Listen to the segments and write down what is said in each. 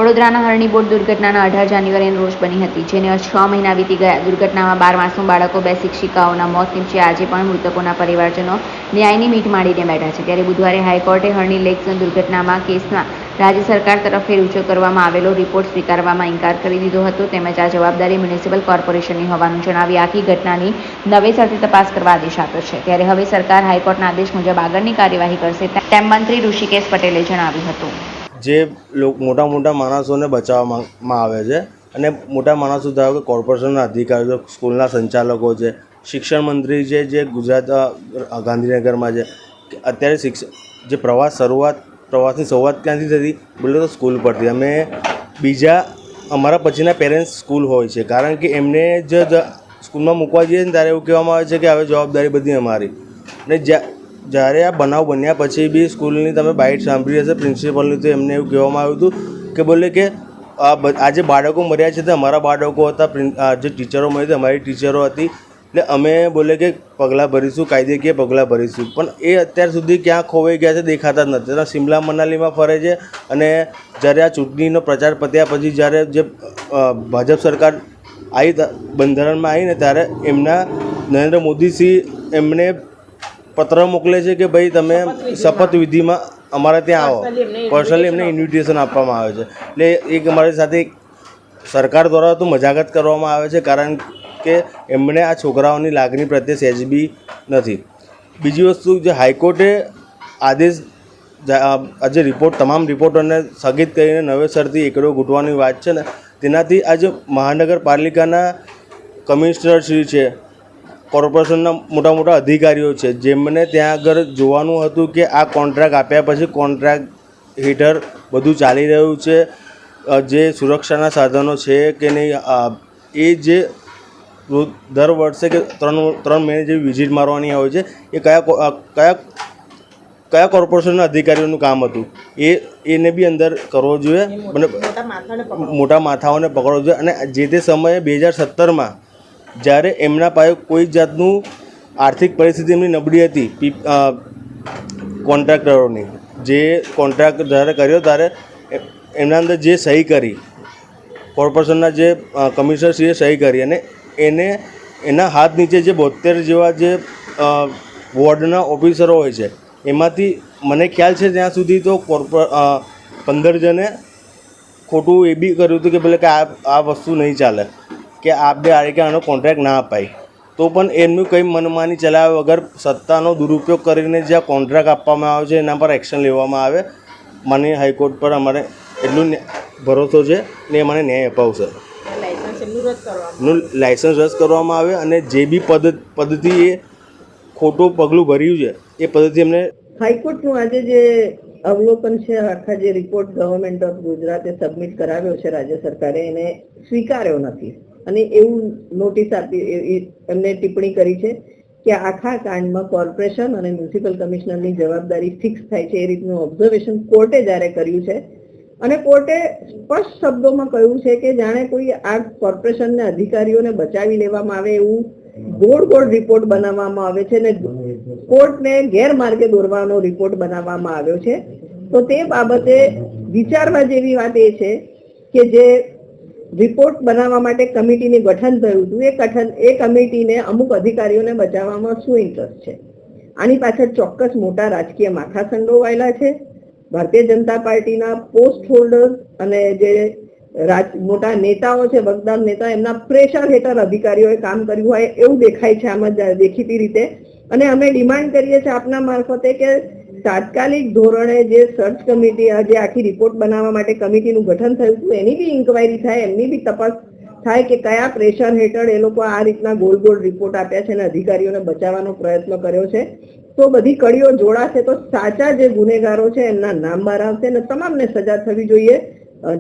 વડોદરાના હરણી બોટ દુર્ઘટનાના 18 જાન્યુઆરીના રોજ બની હતી, જેને 6 મહિના વીતી ગયા. દુર્ઘટનામાં 12 માસૂમ બાળકો, 2 શિક્ષિકાઓના મોત નીપજ્યા. આજે પણ મૃતકોના પરિવારજનો ન્યાયની મીઠ માડીને બેઠા છે. ત્યારે બુધવારે હાઈકોર્ટે હરણી લેક ઝોન દુર્ઘટનામાં કેસમાં રાજ્ય સરકાર તરફથી રજૂ કરવામાં આવેલો રિપોર્ટ સ્વીકારવામાં ઇનકાર કરી દીધો હતો. તેમજ આ જવાબદારી મ્યુનિસિપલ કોર્પોરેશનની હોવાનું જણાવી આખી ઘટનાની નવેસરથી તપાસ કરવા આદેશ આપ્યો છે. ત્યારે હવે સરકાર હાઈકોર્ટના આદેશ મુજબ આગળની કાર્યવાહી કરશે, તેમ મંત્રી ઋષિકેશ પટેલે જણાવ્યું હતું. જે મોટા મોટા માણસોને બચાવવામાં આવે છે અને મોટા માણસો ધારો કે કોર્પોરેશનના અધિકારીઓ, સ્કૂલના સંચાલકો છે, શિક્ષણ મંત્રી છે જે ગુજરાત ગાંધીનગરમાં છે, અત્યારે જે પ્રવાસની શરૂઆત ક્યાંથી થતી બોલે તો સ્કૂલ પરથી. અમે બીજા અમારા પછીના પેરેન્ટ્સ સ્કૂલ હોય છે, કારણ કે એમને જ સ્કૂલમાં મૂકવા જઈએ ને ત્યારે એવું કહેવામાં આવે છે કે હવે જવાબદારી બધી અમારી. અને જ્યારે આ બનાવ બન્યા પછી બી સ્કૂલની તમે બાઇટ સાંભળી હશે પ્રિન્સિપલની, તો એમને એવું કહેવામાં આવ્યું હતું કે બોલે કે આ જે બાળકો મર્યા છે તે અમારા બાળકો હતા, જે ટીચરો મળી હતી અમારી ટીચરો હતી, એટલે અમે બોલે કે પગલાં ભરીશું, કાયદેકીય પગલાં ભરીશું. પણ એ અત્યાર સુધી ક્યાં ખોવાઈ ગયા છે દેખાતા જ નથી. શિમલા મનાલીમાં ફરે છે. અને જ્યારે આ ચૂંટણીનો પ્રચાર પત્યા પછી જ્યારે જે ભાજપ સરકાર આવી બંધારણમાં આવીને ત્યારે એમના નરેન્દ્ર મોદીશ્રી એમને પત્ર મોકલે છે કે ભાઈ તમે શપથવિધિમાં અમારે ત્યાં આવો. પર્સનલી એમને ઇન્વિટેશન આપવામાં આવે છે. એટલે એક અમારી સાથે સરકાર દ્વારા તો મજાકત કરવામાં આવે છે, કારણ કે એમણે આ છોકરાઓની લાગણી પ્રત્યે સહેજ બી નથી. બીજી વસ્તુ, જે હાઈકોર્ટે આદેશ આજે તમામ રિપોર્ટોને સ્થગિત કરીને નવેસરથી એકડો ઘૂંટવાની વાત છે ને, તેનાથી આજે મહાનગરપાલિકાના કમિશનરશ્રી છે, કોર્પોરેશનના મોટા મોટા અધિકારીઓ છે, જેમને ત્યાં આગળ જોવાનું હતું કે આ કોન્ટ્રાક્ટ આપ્યા પછી કોન્ટ્રાક્ટ હેઠળ બધું ચાલી રહ્યું છે, જે સુરક્ષાના સાધનો છે કે નહીં, એ જે દર વર્ષે કે 3 મહિને જેવી વિઝિટ મારવાની હોય છે, એ કયા કોર્પોરેશનના અધિકારીઓનું કામ હતું એને બી અંદર કરવો જોઈએ, મોટા માથાઓને પકડવો જોઈએ. અને જે તે સમયે 2017માં જ્યારે એમના પાસે કોઈ જાતનું આર્થિક પરિસ્થિતિ એમની નબળી હતી, કોન્ટ્રાક્ટરોની, જે કોન્ટ્રાક્ટ જ્યારે કર્યો ત્યારે એમના અંદર જે સહી કરી, કોર્પોરેશનના જે કમિશનરશ્રીએ સહી કરી, અને એના હાથ નીચે જે 72 જેવા જે વોર્ડના ઓફિસરો હોય છે, એમાંથી મને ખ્યાલ છે ત્યાં સુધી તો 15 જણે ખોટું એ બી કર્યું હતું કે ભલે કે આ વસ્તુ નહીં ચાલે, કે આપણે આનો કોન્ટ્રાક્ટ ના અપાય. તો પણ એમનું કંઈ મનમાની ચલાવ્યા વગર સત્તાનો દુરુપયોગ કરીને જ્યાં કોન્ટ્રાક્ટ આપવામાં આવે છે એના પર એક્શન લેવામાં આવે. માનનીય હાઈકોર્ટ પર અમારે એટલું ભરોસો છે ને એ મને ન્યાય અપાવશે. લાઇસન્સ રદ કરવામાં આવે અને જે બી પદ્ધતિ એ ખોટું પગલું ભર્યું છે એ પદ્ધતિ એમને. હાઈકોર્ટનું આજે જે અવલોકન છે, આખા જે રિપોર્ટ ગવર્મેન્ટ ઓફ ગુજરાતે સબમિટ કરાવ્યો છે રાજ્ય સરકારે, એને સ્વીકાર્યો નથી અને એવું નોટિસ આપી એમને ટિપ્પણી કરી છે કે આખા કાંડમાં કોર્પોરેશન અને મ્યુનિસિપલ કમિશનરની જવાબદારી ફિક્સ થાય છે, એ રીતનું ઓબ્ઝર્વેશન કોર્ટે જ્યારે કર્યું છે. અને કોર્ટે સ્પષ્ટ શબ્દોમાં કહ્યું છે કે જાણે કોઈ આ કોર્પોરેશનના અધિકારીઓને બચાવી લેવામાં આવે એવું ગોળ રિપોર્ટ બનાવવામાં આવે છે ને કોર્ટને ગેરમાર્ગે દોરવાનો રિપોર્ટ બનાવવામાં આવ્યો છે. તો તે બાબતે વિચારવા જેવી વાત એ છે કે જે રિપોર્ટ બનાવવા માટે કમિટીનું ગઠન થયું હતું, એ કમિટીને અમુક અધિકારીઓને બચાવવામાં શું ઇન્ટરેસ્ટ છે? આની પાછળ ચોક્કસ મોટા રાજકીય માથા સંડોવાયેલા છે. ભારતીય જનતા પાર્ટીના પોસ્ટ હોલ્ડર્સ અને જે મોટા નેતાઓ છે, વગદાર નેતા, એમના પ્રેશર હેઠળ અધિકારીઓએ કામ કર્યું હોય એવું દેખાય છે આમાં દેખીતી રીતે. અને અમે ડિમાન્ડ કરીએ છીએ આપના મારફતે કે તાત્કાલિક ધોરણે જે સર્ચ કમિટી, જે આખી રિપોર્ટ બનાવવા માટે કમિટીનું ગઠન થયું હતું, એની બી ઇન્કવાયરી થાય, એમની બી તપાસ થાય કે કયા પ્રેશર હેઠળ એ લોકો આ રીતના ગોળ રિપોર્ટ આપ્યા છે અને અધિકારીઓને બચાવવાનો પ્રયત્ન કર્યો છે. તો બધી કડીઓ જોડાશે તો સાચા જે ગુનેગારો છે એમના નામ બહાર આવશે અને તમામને સજા થવી જોઈએ.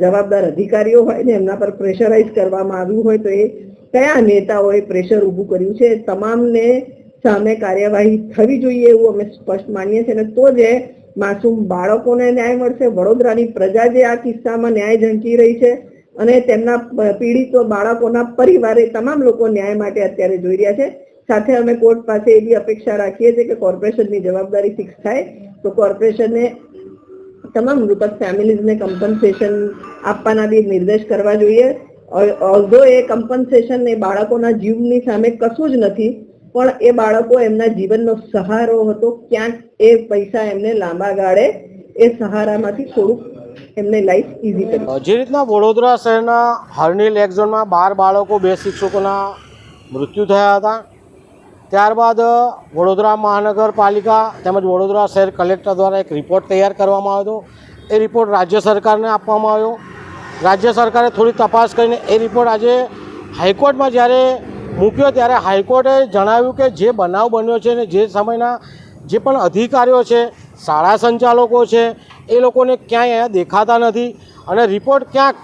જવાબદાર અધિકારીઓ હોય ને એમના પર પ્રેશરાઇઝ કરવામાં આવ્યું હોય તો એ કયા નેતાઓએ પ્રેશર ઊભું કર્યું છે, તમામને સામે કાર્યવાહી થવી જોઈએ એવું અમે સ્પષ્ટ માનીએ છીએ. અને તો જ માસૂમ બાળકોને ન્યાય મળશે. વડોદરાની પ્રજા જે આ કિસ્સામાં ન્યાય ઝંકી રહી છે અને તેમના પીડિત બાળકોના પરિવારે તમામ લોકો ન્યાય માટે અત્યારે જોઈ રહ્યા છે. સાથે અમે કોર્ટ પાસે એવી અપેક્ષા રાખીએ છીએ કે કોર્પોરેશનની જવાબદારી ફિક્સ થાય તો કોર્પોરેશનને તમામ મૃતક ફેમિલીઝને કમ્પન્સેશન આપવાના બી નિર્દેશ કરવા જોઈએ. ઓલ્ધો એ કમ્પન્સેશન એ બાળકોના જીવની સામે કશું જ નથી, પણ એ બાળકો એમના જીવનનો સહારો હતો. ક્યાંક એ પૈસા એમને લાંબા ગાળે એ સહારામાંથી થોડુંક એમને લાઈફ ઇઝી કરી. જે રીતના વડોદરા શહેરના હરણી લેક ઝોનમાં 12 બાળકો 2 શિક્ષકોના મૃત્યુ થયા હતા, ત્યારબાદ વડોદરા મહાનગરપાલિકા તેમજ વડોદરા શહેર કલેક્ટર દ્વારા એક રિપોર્ટ તૈયાર કરવામાં આવ્યો હતો. એ રિપોર્ટ રાજ્ય સરકારને આપવામાં આવ્યો. રાજ્ય સરકારે થોડી તપાસ કરીને એ રિપોર્ટ આજે હાઈકોર્ટમાં જ્યારે મૂક્યો ત્યારે હાઈકોર્ટે જણાવ્યું કે જે બનાવ બન્યો છે ને જે સમયના જે પણ અધિકારીઓ છે, શાળા સંચાલકો છે, એ લોકોને ક્યાંય અહીંયા દેખાતા નથી અને રિપોર્ટ ક્યાંક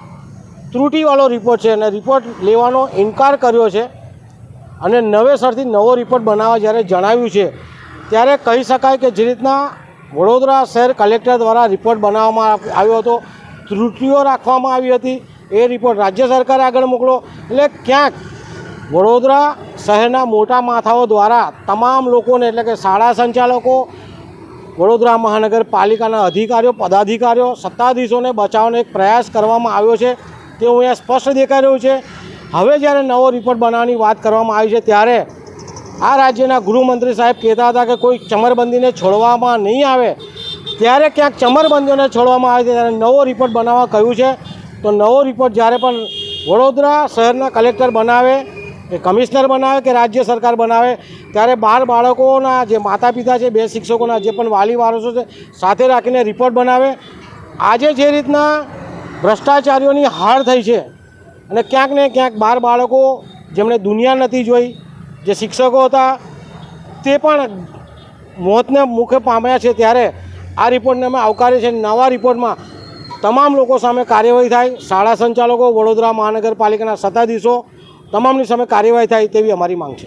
ત્રુટિવાળો રિપોર્ટ છે અને રિપોર્ટ લેવાનો ઇનકાર કર્યો છે. અને નવેસરથી નવો રિપોર્ટ બનાવવા જ્યારે જણાવ્યું છે ત્યારે કહી શકાય કે જે રીતના વડોદરા શહેર કલેક્ટર દ્વારા રિપોર્ટ બનાવવામાં આવ્યો હતો, ત્રુટિઓ રાખવામાં આવી હતી, એ રિપોર્ટ રાજ્ય સરકારે આગળ મોકલો. એટલે ક્યાંક વડોદરા શહેરના મોટા માથાઓ દ્વારા તમામ લોકોને એટલે કે શાળા સંચાલકો, વડોદરા મહાનગરપાલિકાના અધિકારીઓ, પદાધિકારીઓ, સત્તાધીશોને બચાવવાનો એક પ્રયાસ કરવામાં આવ્યો છે તે અહીંયા સ્પષ્ટ દેખાઈ રહ્યું છે. હવે જ્યારે નવો રિપોર્ટ બનાવવાની વાત કરવામાં આવી છે ત્યારે આ રાજ્યના ગૃહમંત્રી સાહેબ કહેતા હતા કે કોઈ ચમરબંધીને છોડવામાં નહીં આવે, ત્યારે ક્યાંક ચમરબંધીઓને છોડવામાં આવે છે ત્યારે નવો રિપોર્ટ બનાવવા કહ્યું છે. તો નવો રિપોર્ટ જ્યારે પણ વડોદરા શહેરના કલેક્ટર બનાવે, કે કમિશનર બનાવે કે રાજ્ય સરકાર બનાવે, ત્યારે 12 બાળકોના જે માતા પિતા છે, 2 શિક્ષકોના જે પણ વાલી વારસો છે સાથે રાખીને રિપોર્ટ બનાવે. આજે જે રીતના ભ્રષ્ટાચારીઓની હાર થઈ છે અને ક્યાંક ને ક્યાંક 12 બાળકો જેમણે દુનિયા નથી જોઈ, જે શિક્ષકો હતા તે પણ મોતને મુખે પામ્યા છે, ત્યારે આ રિપોર્ટને અમે આવકારીએ છીએ. નવા રિપોર્ટમાં તમામ લોકો સામે કાર્યવાહી થાય, શાળા સંચાલકો, વડોદરા મહાનગરપાલિકાના સત્તાધીશો તમામની સામે કાર્યવાહી થાય તેવી અમારી માંગ છે.